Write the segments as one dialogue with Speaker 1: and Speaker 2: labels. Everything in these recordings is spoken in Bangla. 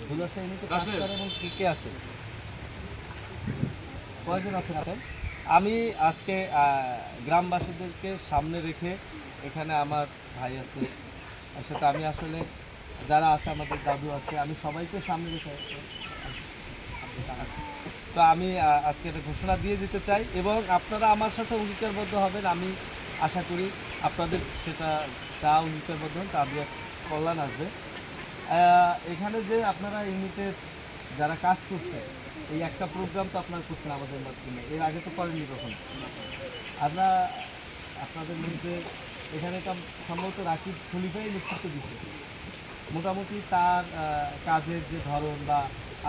Speaker 1: ধুলাশা ইউনিটে কাজ করে এবং কে আছে, কয়জন আছেন? আমি আজকে গ্রামবাসীদেরকে সামনে রেখে এখানে আমার ভাই আছে, তার সাথে আমি আসলে যারা আছে, আমাদের দাদু আছে, আমি সবাইকে সামনে রেখে তো আমি আজকে একটা ঘোষণা দিয়ে দিতে চাই এবং আপনারা আমার সাথে অঙ্গীকারবদ্ধ হবেন। আমি আশা করি আপনাদের সেটা চা অঙ্গীকারবদ্ধ হন, তাদের কল্যাণ আসবে। এখানে যে আপনারা ইউনিটের যারা কাজ করছে, এই একটা প্রোগ্রাম তো আপনারা করছেন আমাদের মাধ্যমে, এর আগে তো করেননি কখনো। আমরা আপনাদের মধ্যে এখানে তো সম্ভবত রাকিব খলিফাই নেতৃত্ব দিচ্ছে, মোটামুটি তার কাজের যে ধরন বা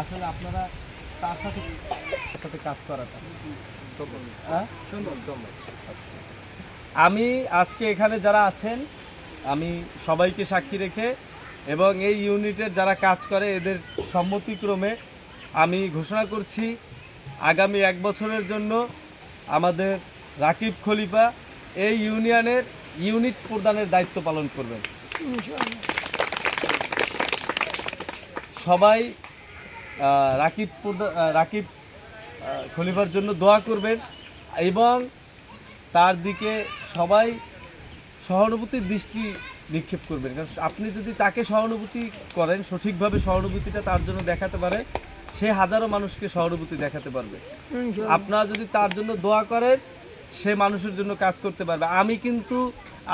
Speaker 1: আসলে আপনারা তার সাথে সাথে কাজ করাটা আমি আজকে এখানে যারা আছেন আমি সবাইকে সাক্ষী রেখে এবং এই ইউনিটের যারা কাজ করে এদের সম্মতিক্রমে আমি ঘোষণা করছি আগামী 1 বছরের জন্য আমাদের রাকিব খলিফা এই ইউনিয়নের ইউনিট প্রদানের দায়িত্ব পালন করবেন। সবাই রাকিব খলিফার জন্য দোয়া করবেন এবং তার দিকে সবাই সহানুভূতির দৃষ্টি নিক্ষেপ করবেন। কারণ আপনি যদি তাকে সহানুভূতি করেন, সঠিকভাবে সহানুভূতিটা তার জন্য দেখাতে পারে, সে হাজারো মানুষকে সহানুভূতি দেখাতে পারবে। আপনারা যদি তার জন্য দোয়া করেন, সে মানুষের জন্য কাজ করতে পারবে। আমি কিন্তু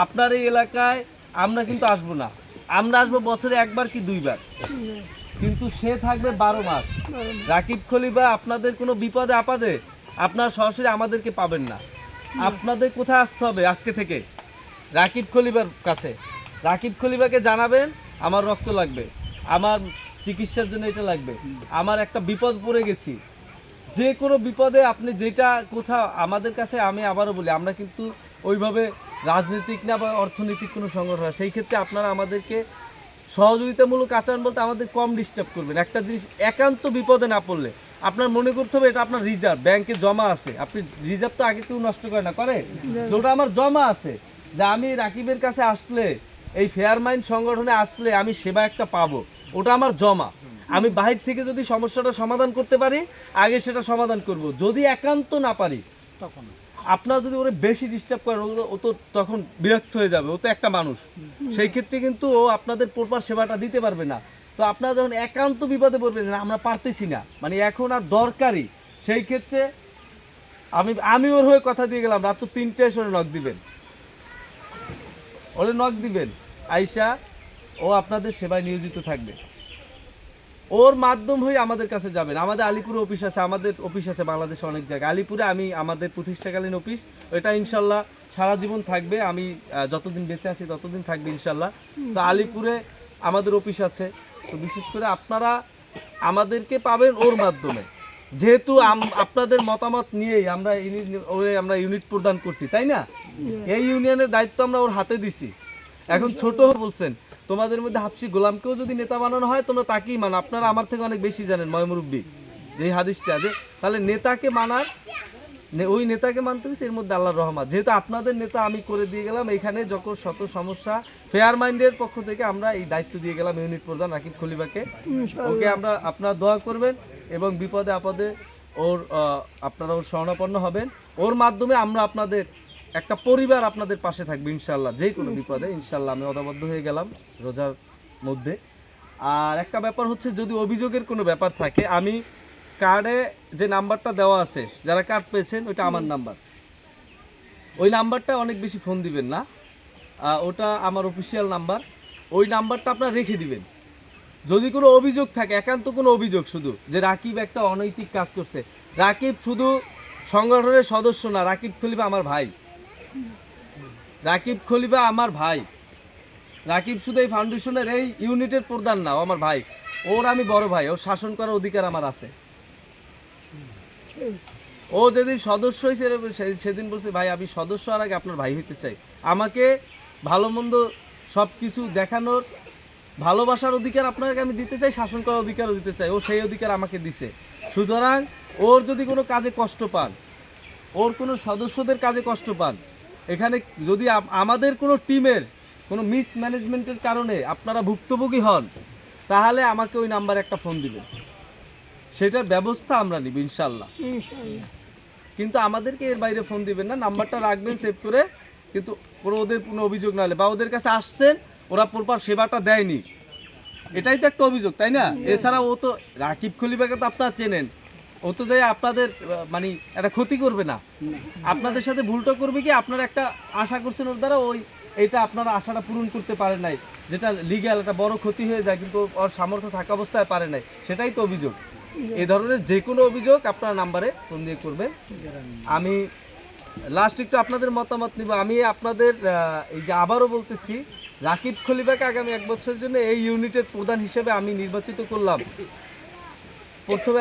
Speaker 1: আপনার এই এলাকায় আমরা কিন্তু আসবো না, আমরা আসবো বছরে 1 বার কি 2 বার, কিন্তু সে থাকবে 12 মাস। রাকিব খলিফা আপনাদের কোনো বিপদে আপদে আপনারা সরাসরি আমাদেরকে পাবেন না, আপনাদের কোথায় আসতে হবে আজকে থেকে রাকিব খলিফার কাছে। রাকিব খলিফাকে জানাবেন আমার রক্ত লাগবে, আমার চিকিৎসার জন্য এটা লাগবে, আমার একটা বিপদ পড়ে গেছি। যে কোনো বিপদে আপনি যেটা কোথাও আমাদের কাছে, আমি আবারও বলি আমরা কিন্তু ওইভাবে রাজনৈতিক না বা অর্থনৈতিক কোনো সংগঠন, সেই ক্ষেত্রে আপনারা আমাদেরকে সহযোগিতামূলক আচরণ বলতে আমাদের কম ডিস্টার্ব করবেন। একটা জিনিস, একান্ত বিপদে না পড়লে আপনার মনে করতে হবে এটা আপনার রিজার্ভ ব্যাংকে জমা আছে। আপনি রিজার্ভ তো আগে কেউ নষ্ট করে না, করে তো ওটা আমার জমা আছে, যে আমি রাকিবের কাছে আসলে, এই ফেয়ার মাইন্ড সংগঠনে আসলে আমি সেবা একটা পাবো, ওটা আমার জমা। আমি বাহির থেকে যদি সমস্যাটা সমাধান করতে পারি আগে সেটা সমাধান করব, যদি একান্ত না পারি তখন আপনারা যদি ওরে বেশি ডিস্টার্ব করেন ও তো তখন বিরক্ত হয়ে যাবে, ও তো একটা মানুষ, সেই ক্ষেত্রে কিন্তু ও আপনাদের প্রপার সেবাটা দিতে পারবে না। তো আপনারা যখন একান্ত বিপদে পড়বেন আমরা পারতেছি না, মানে এখন আর দরকারি, সেই ক্ষেত্রে আমি ওর হয়ে কথা দিয়ে গেলাম রাত 3টায় ওরে নক দিবেন, ওরে নক দিবেন আইসা, ও আপনাদের সেবায় নিয়োজিত থাকবে, ওর মাধ্যম হয়ে আমাদের কাছে যাবেন। আমাদের আলিপুরে অফিস আছে, আমাদের অফিস আছে বাংলাদেশে অনেক জায়গায়, আলিপুরে আমি আমাদের প্রতিষ্ঠাকালীন অফিস, এটা ইনশাল্লাহ সারা জীবন থাকবে, আমি যতদিন বেঁচে আছি ততদিন থাকবে ইনশাল্লাহ। তো আলিপুরে আমাদের অফিস আছে, তো বিশেষ করে আপনারা আমাদেরকে পাবেন ওর মাধ্যমে, যেহেতু আপনাদের মতামত নিয়েই আমরা ইউনিট প্রদান করছি, তাই না? এই ইউনিয়নের দায়িত্ব আমরা ওর হাতে দিছি। এখন ছোট বলছেন, তোমাদের মধ্যে হাফসি গোলামকেও যদি নেতা বানানো হয় তোমরা তাকেই মানো। আপনারা আমার থেকে অনেক বেশি জানেন ময়মুরব্বী যে হাদিসটা, যে তাহলে নেতাকে মানার, ওই নেতাকে মানতে হচ্ছে, এর মধ্যে আল্লাহর রহমত। যেহেতু আপনাদের নেতা আমি করে দিয়ে গেলাম, এখানে যখন শত সমস্যা ফেয়ার মাইন্ডের পক্ষ থেকে আমরা এই দায়িত্ব দিয়ে গেলাম ইউনিট প্রধান রাকিব খলিফাকে। ওকে আপনারা দোয়া করবেন এবং বিপদে আপদে আপনারা ওর শরণাপন্ন হবেন, ওর মাধ্যমে আমরা আপনাদের একটা পরিবার আপনাদের পাশে থাকবে ইনশাল্লাহ, যে কোনো বিপদে ইনশাল্লাহ। আমি অদাবদ্ধ হয়ে গেলাম রোজার মধ্যে। আর একটা ব্যাপার হচ্ছে, যদি অভিযোগের কোনো ব্যাপার থাকে, আমি কার্ডে যে নাম্বারটা দেওয়া আছে, যারা কার্ড পেয়েছেন ওইটা আমার নাম্বার, ওই নাম্বারটা অনেক বেশি ফোন দিবেন না, ওটা আমার অফিসিয়াল নাম্বার, ওই নাম্বারটা আপনারা রেখে দিবেন। যদি কোনো অভিযোগ থাকে, একান্ত কোনো অভিযোগ, শুধু যে রাকিব একটা অনৈতিক কাজ করছে, রাকিব শুধু সংগঠনের সদস্য না, রাকিব খলিফা আমার ভাই, রাকিব খলিফা আমার ভাই, রাকিব শুধু এই ফাউন্ডেশনের এই ইউনিটের প্রধান না, আমার ভাই, ওর আমি বড় ভাই, ওর শাসন করার অধিকার আমার আছে। ও যেদিন সদস্য হয়েছে সেদিন বলছে, ভাই আমি সদস্য হওয়ার আগে আপনার ভাই হইতে চাই, আমাকে ভালো মন্দ সব কিছু দেখানোর ভালোবাসার অধিকার আপনাকে আমি দিতে চাই, শাসন করার অধিকারও দিতে চাই, ও সেই অধিকার আমাকে দিছে। সুতরাং ওর যদি কোনো কাজে কষ্ট পান, ওর কোনো সদস্যদের কাজে কষ্ট পান, এখানে যদি আমাদের কোনো টিমের কোনো মিসম্যানেজমেন্টের কারণে আপনারা ভুক্তভোগী হন, তাহলে আমাকে ওই নাম্বারে একটা ফোন দিবেন, সেটার ব্যবস্থা আমরা নিব ইনশাল্লাহ। কিন্তু আমাদেরকে এর বাইরে ফোন দিবেন না, নাম্বারটা রাখবেন সেভ করে। কিন্তু ওদের কোনো অভিযোগ না হলে, বা ওদের কাছে আসছেন ওরা প্রপার সেবাটা দেয়নি, এটাই তো একটা অভিযোগ, তাই না? এছাড়া ও তো রাকিব খলিফাকে তো আপনারা চেনেন, ও তো যাই আপনাদের মানে একটা ক্ষতি করবে না, আপনাদের সাথে ভুলটা করবে কি, আপনারা একটা আশা করছেন ওর দ্বারা, ওই এটা আপনারা আশাটা পূরণ করতে পারেন নাই, যেটা লিগ্যাল একটা বড় ক্ষতি হয়ে যায়, কিন্তু ওর সামর্থ্য থাকা অবস্থায় পারে নাই, সেটাই তো অভিযোগ। এই ধরনের যে কোনো অভিযোগ আপনার নাম্বারে ফোন দিয়ে করবেন। আমি লাস্ট একটু আপনাদের মতামত নিব। আমি আপনাদের এই যে আবারও বলতেছি, রাকিব খলিফাকে আগামী 1 বছরের জন্য এই ইউনিটের প্রধান হিসেবে আমি নির্বাচিত করলাম। প্রথমে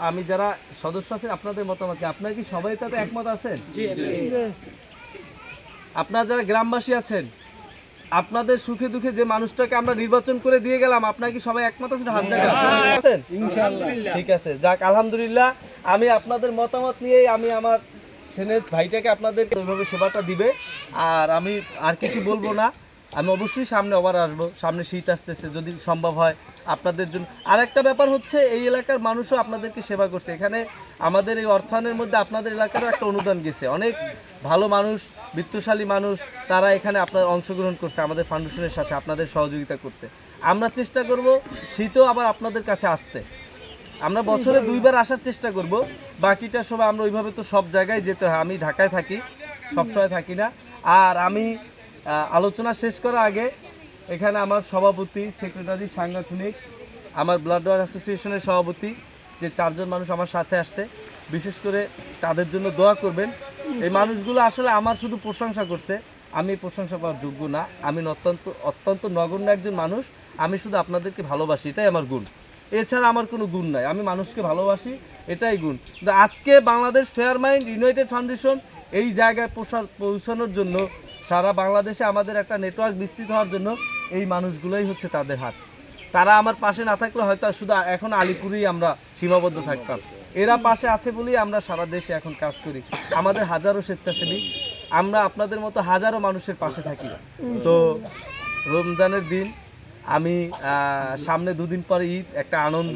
Speaker 1: আমি যারা সদস্য আছেন আপনাদের মতামত কি? আপনারা কি সবাই তাতে একমত আছেন? আপনারা যারা গ্রামবাসী আছেন, আপনাদের সুখে দুঃখে যে মানুষটাকে আমরা নির্বাচন করে দিয়ে গেলাম, আপনারা কি সবাই একমত আছেন? হাত জায়গা ইনশাআল্লাহ। ঠিক আছে, যাক আলহামদুলিল্লাহ। আমি আপনাদের মতামত নিয়েই আমি আমার ছেলের ভাইটাকে আপনাদের ওইভাবে সেবাটা দিবে। আর আমি আর কিছু বলবো না, আমি অবশ্যই সামনে আবার আসবো, সামনে শীত আসতেছে, যদি সম্ভব হয় আপনাদের জন্য। আর একটা ব্যাপার হচ্ছে, এই এলাকার মানুষও আপনাদেরকে সেবা করছে, এখানে আমাদের এই অর্থায়নের মধ্যে আপনাদের এলাকারও একটা অনুদান গেছে, অনেক ভালো মানুষ, বিত্তশালী মানুষ, তারা এখানে আপনার অংশগ্রহণ করছে আমাদের ফাউন্ডেশনের সাথে আপনাদের সহযোগিতা করতে। আমরা চেষ্টা করব শীতেও আবার আপনাদের কাছে আসতে, আমরা বছরে 2 বার আসার চেষ্টা করব, বাকিটা সময় আমরা ওইভাবে তো সব জায়গায় যেতে হয়, আমি ঢাকায় থাকি, সবসময় থাকি না। আর আমি আলোচনা শেষ করার আগে এখানে আমার সভাপতি, সেক্রেটারি, সাংগঠনিক, আমার ব্লাড ডোনার অ্যাসোসিয়েশনের সভাপতি, যে 4 জন মানুষ আমার সাথে আসছে, বিশেষ করে তাদের জন্য দোয়া করবেন। এই মানুষগুলো আসলে আমার শুধু প্রশংসা করছে, আমি প্রশংসা পাওয়ার যোগ্য না, আমি অত্যন্ত নগণ্য একজন মানুষ, আমি শুধু আপনাদেরকে ভালোবাসি, এটাই আমার গুণ, এছাড়া আমার কোনো গুণ নাই, আমি মানুষকে ভালোবাসি, এটাই গুণ। কিন্তু আজকে Bangladesh fair mind United foundation এই জায়গায় পৌঁছানোর জন্য, সারা বাংলাদেশে আমাদের একটা নেটওয়ার্ক বিস্তৃত হওয়ার জন্য এই মানুষগুলোই হচ্ছে তাদের হাত। তারা আমার পাশে না থাকলে হয়তো শুধু এখন আলিপুরেই আমরা সীমাবদ্ধ থাকতাম, এরা পাশে আছে বলেই আমরা সারা দেশে এখন কাজ করি। আমাদের হাজারো স্বেচ্ছাসেবী, আমরা আপনাদের মতো হাজারো মানুষের পাশে থাকি। তো রমজানের দিন, আমি সামনে 2 দিন পরে ঈদ, একটা আনন্দ,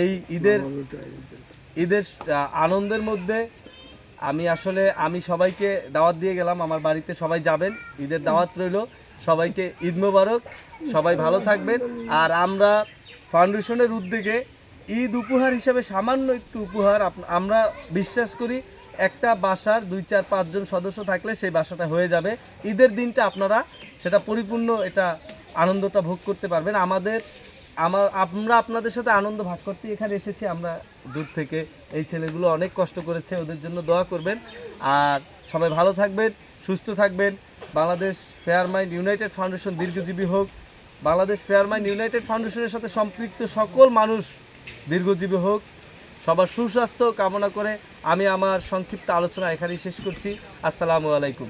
Speaker 1: এই ঈদের আনন্দের মধ্যে আমি সবাইকে দাওয়াত দিয়ে গেলাম, আমার বাড়িতে সবাই যাবেন, ঈদের দাওয়াত রইল, সবাইকে ঈদ মোবারক, সবাই ভালো থাকবেন। আর আমরা ফাউন্ডেশনের উদ্যোগে ঈদ উপহার হিসেবে সামান্য একটু উপহার, আমরা বিশ্বাস করি একটা বাসার 2, 4, 5 জন সদস্য থাকলে সেই বাসাটা হয়ে যাবে, ঈদের দিনটা আপনারা সেটা পরিপূর্ণ এটা আনন্দটা ভোগ করতে পারবেন। আমরা আপনাদের সাথে আনন্দ ভাগ করতে এখানে এসেছি, আমরা দূর থেকে, এই ছেলেগুলো অনেক কষ্ট করেছে, ওদের জন্য দোয়া করবেন। আর সবাই ভালো থাকবেন, সুস্থ থাকবেন। Bangladesh fair mind United foundation দীর্ঘজীবী হোক। বাংলাদেশ ফেয়ার মাইন্ড ইউনাইটেড ফাউন্ডেশনের সাথে সম্পৃক্ত সকল মানুষ দীর্ঘজীবী হোক। সবার সুস্বাস্থ্য কামনা করে আমি আমার সংক্ষিপ্ত আলোচনা এখানেই শেষ করছি। আসসালামু আলাইকুম।